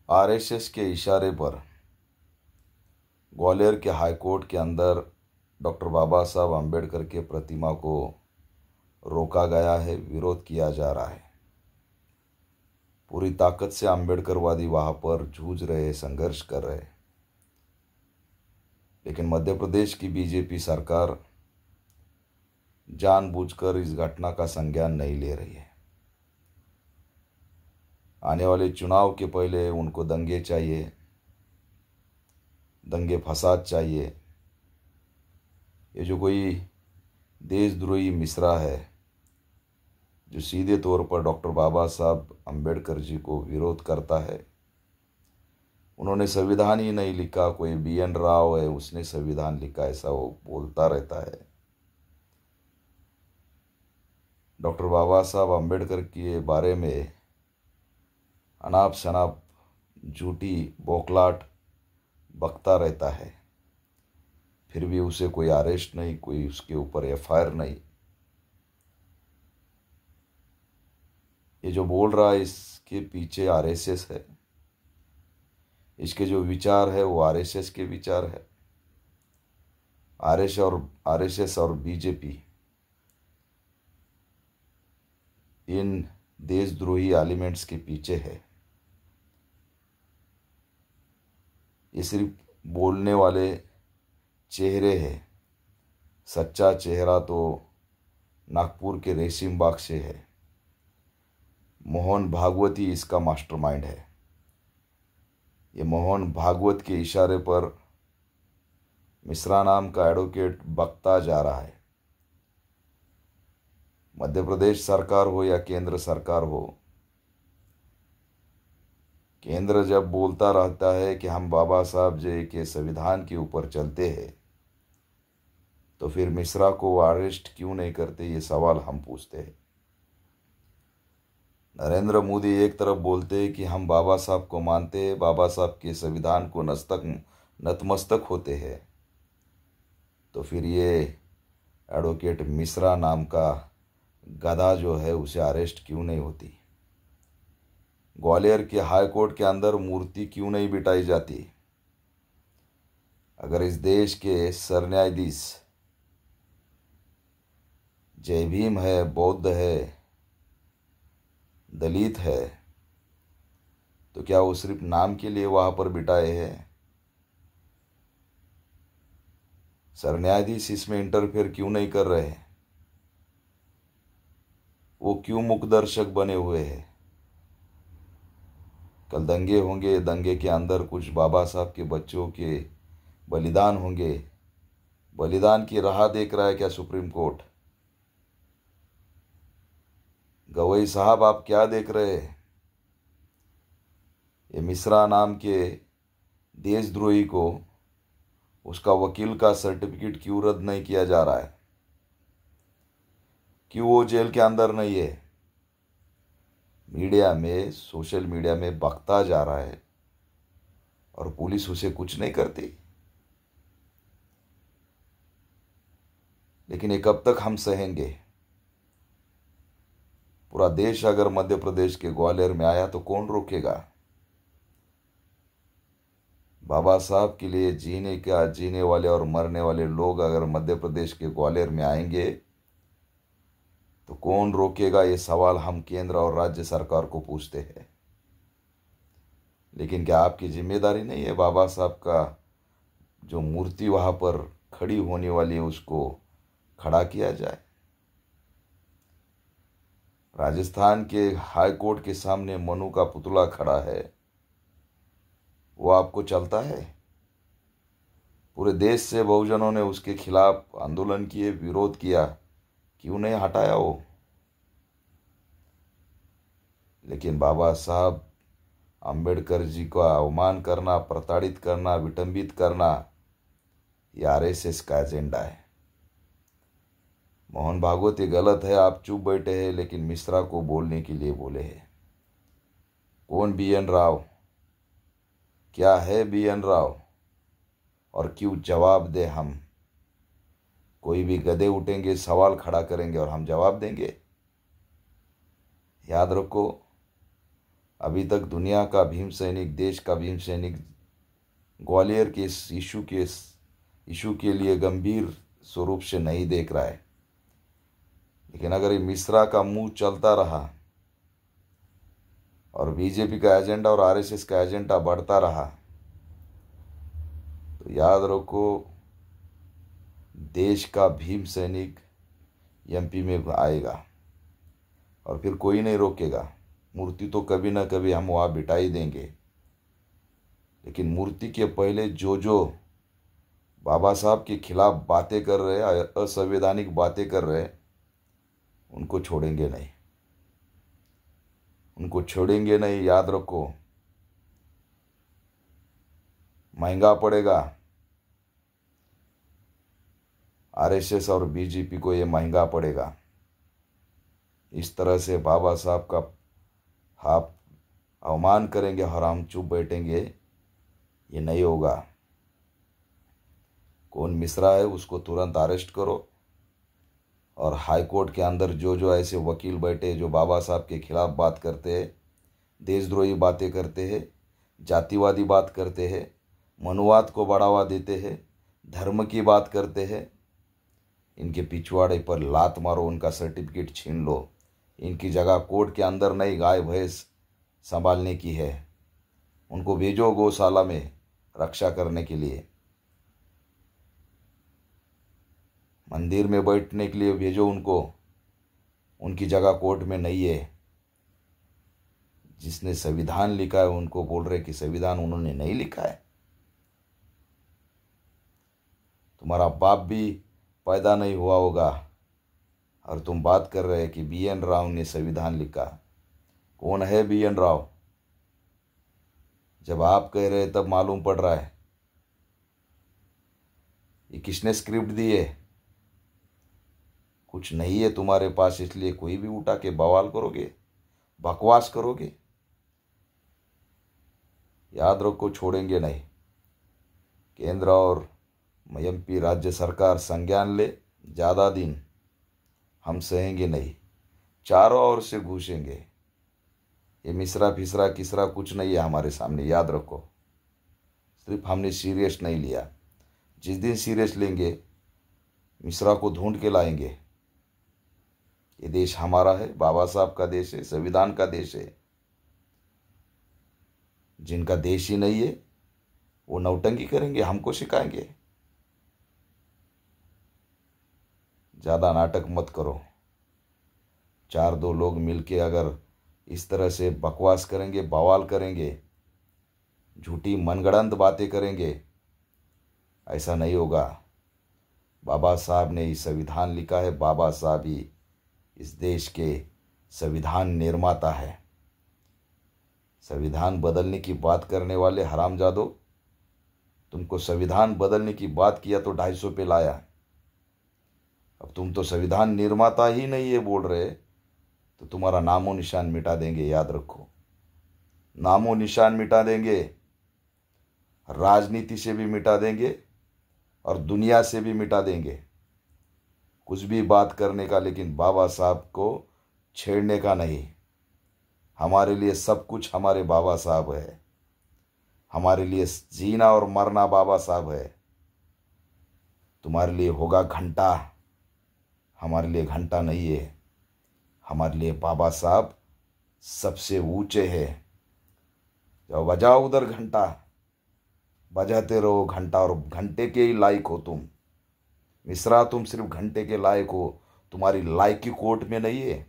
RSS के इशारे पर ग्वालियर के हाईकोर्ट के अंदर डॉक्टर बाबा साहब अम्बेडकर के प्रतिमा को रोका गया है, विरोध किया जा रहा है। पूरी ताकत से अम्बेडकरवादी वहाँ पर जूझ रहे, संघर्ष कर रहे, लेकिन मध्य प्रदेश की बीजेपी सरकार जानबूझकर इस घटना का संज्ञान नहीं ले रही है। आने वाले चुनाव के पहले उनको दंगे चाहिए, दंगे फसाद चाहिए। ये जो कोई देशद्रोही मिश्रा है जो सीधे तौर पर डॉक्टर बाबा साहब अम्बेडकर जी को विरोध करता है, उन्होंने संविधान ही नहीं लिखा, कोई BN राव है उसने संविधान लिखा, ऐसा वो बोलता रहता है। डॉक्टर बाबा साहब अम्बेडकर के बारे में अनाप शनाप झूठी बौखलाहट बकता रहता है, फिर भी उसे कोई अरेस्ट नहीं, कोई उसके ऊपर FIR नहीं। ये जो बोल रहा है इसके पीछे RSS है, इसके जो विचार है वो RSS के विचार है। RSS और बीजेपी इन देशद्रोही एलिमेंट्स के पीछे है। ये सिर्फ बोलने वाले चेहरे हैं, सच्चा चेहरा तो नागपुर के रेशीम बाग से है। मोहन भागवत ही इसका मास्टरमाइंड है। ये मोहन भागवत के इशारे पर मिश्रा नाम का एडवोकेट बकता जा रहा है। मध्य प्रदेश सरकार हो या केंद्र सरकार हो, केंद्र जब बोलता रहता है कि हम बाबा साहब जी के संविधान के ऊपर चलते हैं, तो फिर मिश्रा को अरेस्ट क्यों नहीं करते, ये सवाल हम पूछते हैं। नरेंद्र मोदी एक तरफ बोलते हैं कि हम बाबा साहब को मानते हैं, बाबा साहब के संविधान को नतमस्तक होते हैं, तो फिर ये एडवोकेट मिश्रा नाम का गधा जो है उसे अरेस्ट क्यों नहीं होती। ग्वालियर के हाई कोर्ट के अंदर मूर्ति क्यों नहीं बिठाई जाती। अगर इस देश के सरन्यायाधीश जय भीम है, बौद्ध है, दलित है, तो क्या वो सिर्फ नाम के लिए वहां पर बिठाए हैं। सरन्यायाधीश इसमें इंटरफेयर क्यों नहीं कर रहे हैं, वो क्यों मुखदर्शक बने हुए हैं। कल दंगे होंगे, दंगे के अंदर कुछ बाबा साहब के बच्चों के बलिदान होंगे, बलिदान की राह देख रहा है क्या सुप्रीम कोर्ट। गवई साहब आप क्या देख रहे हैं। ये मिश्रा नाम के देशद्रोही को उसका वकील का सर्टिफिकेट क्यों रद्द नहीं किया जा रहा है, क्यों वो जेल के अंदर नहीं है। मीडिया में, सोशल मीडिया में बकता जा रहा है और पुलिस उसे कुछ नहीं करती। लेकिन ये कब तक हम सहेंगे। पूरा देश अगर मध्य प्रदेश के ग्वालियर में आया तो कौन रोकेगा। बाबा साहब के लिए जीने वाले और मरने वाले लोग अगर मध्य प्रदेश के ग्वालियर में आएंगे तो कौन रोकेगा, ये सवाल हम केंद्र और राज्य सरकार को पूछते हैं। लेकिन क्या आपकी जिम्मेदारी नहीं है बाबा साहब का जो मूर्ति वहां पर खड़ी होने वाली है उसको खड़ा किया जाए। राजस्थान के हाई कोर्ट के सामने मनु का पुतला खड़ा है, वो आपको चलता है। पूरे देश से बहुजनों ने उसके खिलाफ आंदोलन किए, विरोध किया, क्यों नहीं हटाया वो। लेकिन बाबा साहब अम्बेडकर जी का अवमान करना, प्रताड़ित करना, विटंबित करना, ये RSS का एजेंडा है। मोहन भागवत ये गलत है, आप चुप बैठे हैं, लेकिन मिश्रा को बोलने के लिए बोले हैं। कौन BN राव, क्या है BN राव, और क्यों जवाब दे हम। कोई भी गधे उठेंगे, सवाल खड़ा करेंगे और हम जवाब देंगे। याद रखो, अभी तक दुनिया का भीम सैनिक, देश का भीम सैनिक ग्वालियर के इस इशू के लिए गंभीर स्वरूप से नहीं देख रहा है। लेकिन अगर ये मिश्रा का मुंह चलता रहा और बीजेपी का एजेंडा और आरएसएस का एजेंडा बढ़ता रहा तो याद रखो, देश का भीम सैनिक एमपी में आएगा और फिर कोई नहीं रोकेगा। मूर्ति तो कभी ना कभी हम वहाँ बिठा ही देंगे, लेकिन मूर्ति के पहले जो बाबा साहब के खिलाफ बातें कर रहे, असंवैधानिक बातें कर रहे, उनको छोड़ेंगे नहीं, उनको छोड़ेंगे नहीं। याद रखो, महंगा पड़ेगा आरएसएस और बीजेपी को, ये महंगा पड़ेगा। इस तरह से बाबा साहब का आप अवमान करेंगे और हम चुप बैठेंगे, ये नहीं होगा। कौन मिश्रा है उसको तुरंत अरेस्ट करो और हाई कोर्ट के अंदर जो ऐसे वकील बैठे जो बाबा साहब के खिलाफ बात करते हैं, देशद्रोही बातें करते हैं, जातिवादी बात करते हैं, मनुवाद को बढ़ावा देते हैं, धर्म की बात करते हैं, इनके पिछवाड़े पर लात मारो, उनका सर्टिफिकेट छीन लो। इनकी जगह कोर्ट के अंदर नहीं, गाय भैंस संभालने की है। उनको भेजो गौशाला में रक्षा करने के लिए, मंदिर में बैठने के लिए भेजो उनको। उनकी जगह कोर्ट में नहीं है। जिसने संविधान लिखा है उनको बोल रहे कि संविधान उन्होंने नहीं लिखा है। तुम्हारा बाप भी पैदा नहीं हुआ होगा और तुम बात कर रहे हैं कि BN राव ने संविधान लिखा। कौन है BN राव? जब आप कह रहे तब मालूम पड़ रहा है। ये किसने स्क्रिप्ट दी है? कुछ नहीं है तुम्हारे पास, इसलिए कोई भी उठा के बवाल करोगे, बकवास करोगे। याद रखो, छोड़ेंगे नहीं। केंद्र और MP राज्य सरकार संज्ञान ले, ज़्यादा दिन हम सहेंगे नहीं, चारों ओर से घुसेंगे। ये मिश्रा फिसरा किसरा कुछ नहीं है हमारे सामने, याद रखो। सिर्फ हमने सीरियस नहीं लिया। जिस दिन सीरियस लेंगे, मिश्रा को ढूंढ के लाएंगे। ये देश हमारा है, बाबा साहब का देश है, संविधान का देश है। जिनका देश ही नहीं है वो नौटंकी करेंगे, हमको सिखाएंगे। ज़्यादा नाटक मत करो। 4-2 लोग मिलके अगर इस तरह से बकवास करेंगे, बवाल करेंगे, झूठी मनगढ़ंत बातें करेंगे, ऐसा नहीं होगा। बाबा साहब ने इस संविधान लिखा है। बाबा साहब ही इस देश के संविधान निर्माता है। संविधान बदलने की बात करने वाले हरामजादो, तुमको संविधान बदलने की बात किया तो 250 पे लाया। अब तुम तो संविधान निर्माता ही नहीं है बोल रहे, तो तुम्हारा नामो निशान मिटा देंगे। याद रखो, नामो निशान मिटा देंगे, राजनीति से भी मिटा देंगे और दुनिया से भी मिटा देंगे। कुछ भी बात करने का, लेकिन बाबा साहब को छेड़ने का नहीं। हमारे लिए सब कुछ हमारे बाबा साहब है। हमारे लिए जीना और मरना बाबा साहब है। तुम्हारे लिए होगा घंटा, हमारे लिए घंटा नहीं है। हमारे लिए बाबा साहब सबसे ऊंचे है। जब बजाओ उधर घंटा, बजाते रहो घंटा, और घंटे के ही लायक हो तुम। मिश्रा, तुम सिर्फ घंटे के लायक हो, तुम्हारी लायकी कोर्ट में नहीं है।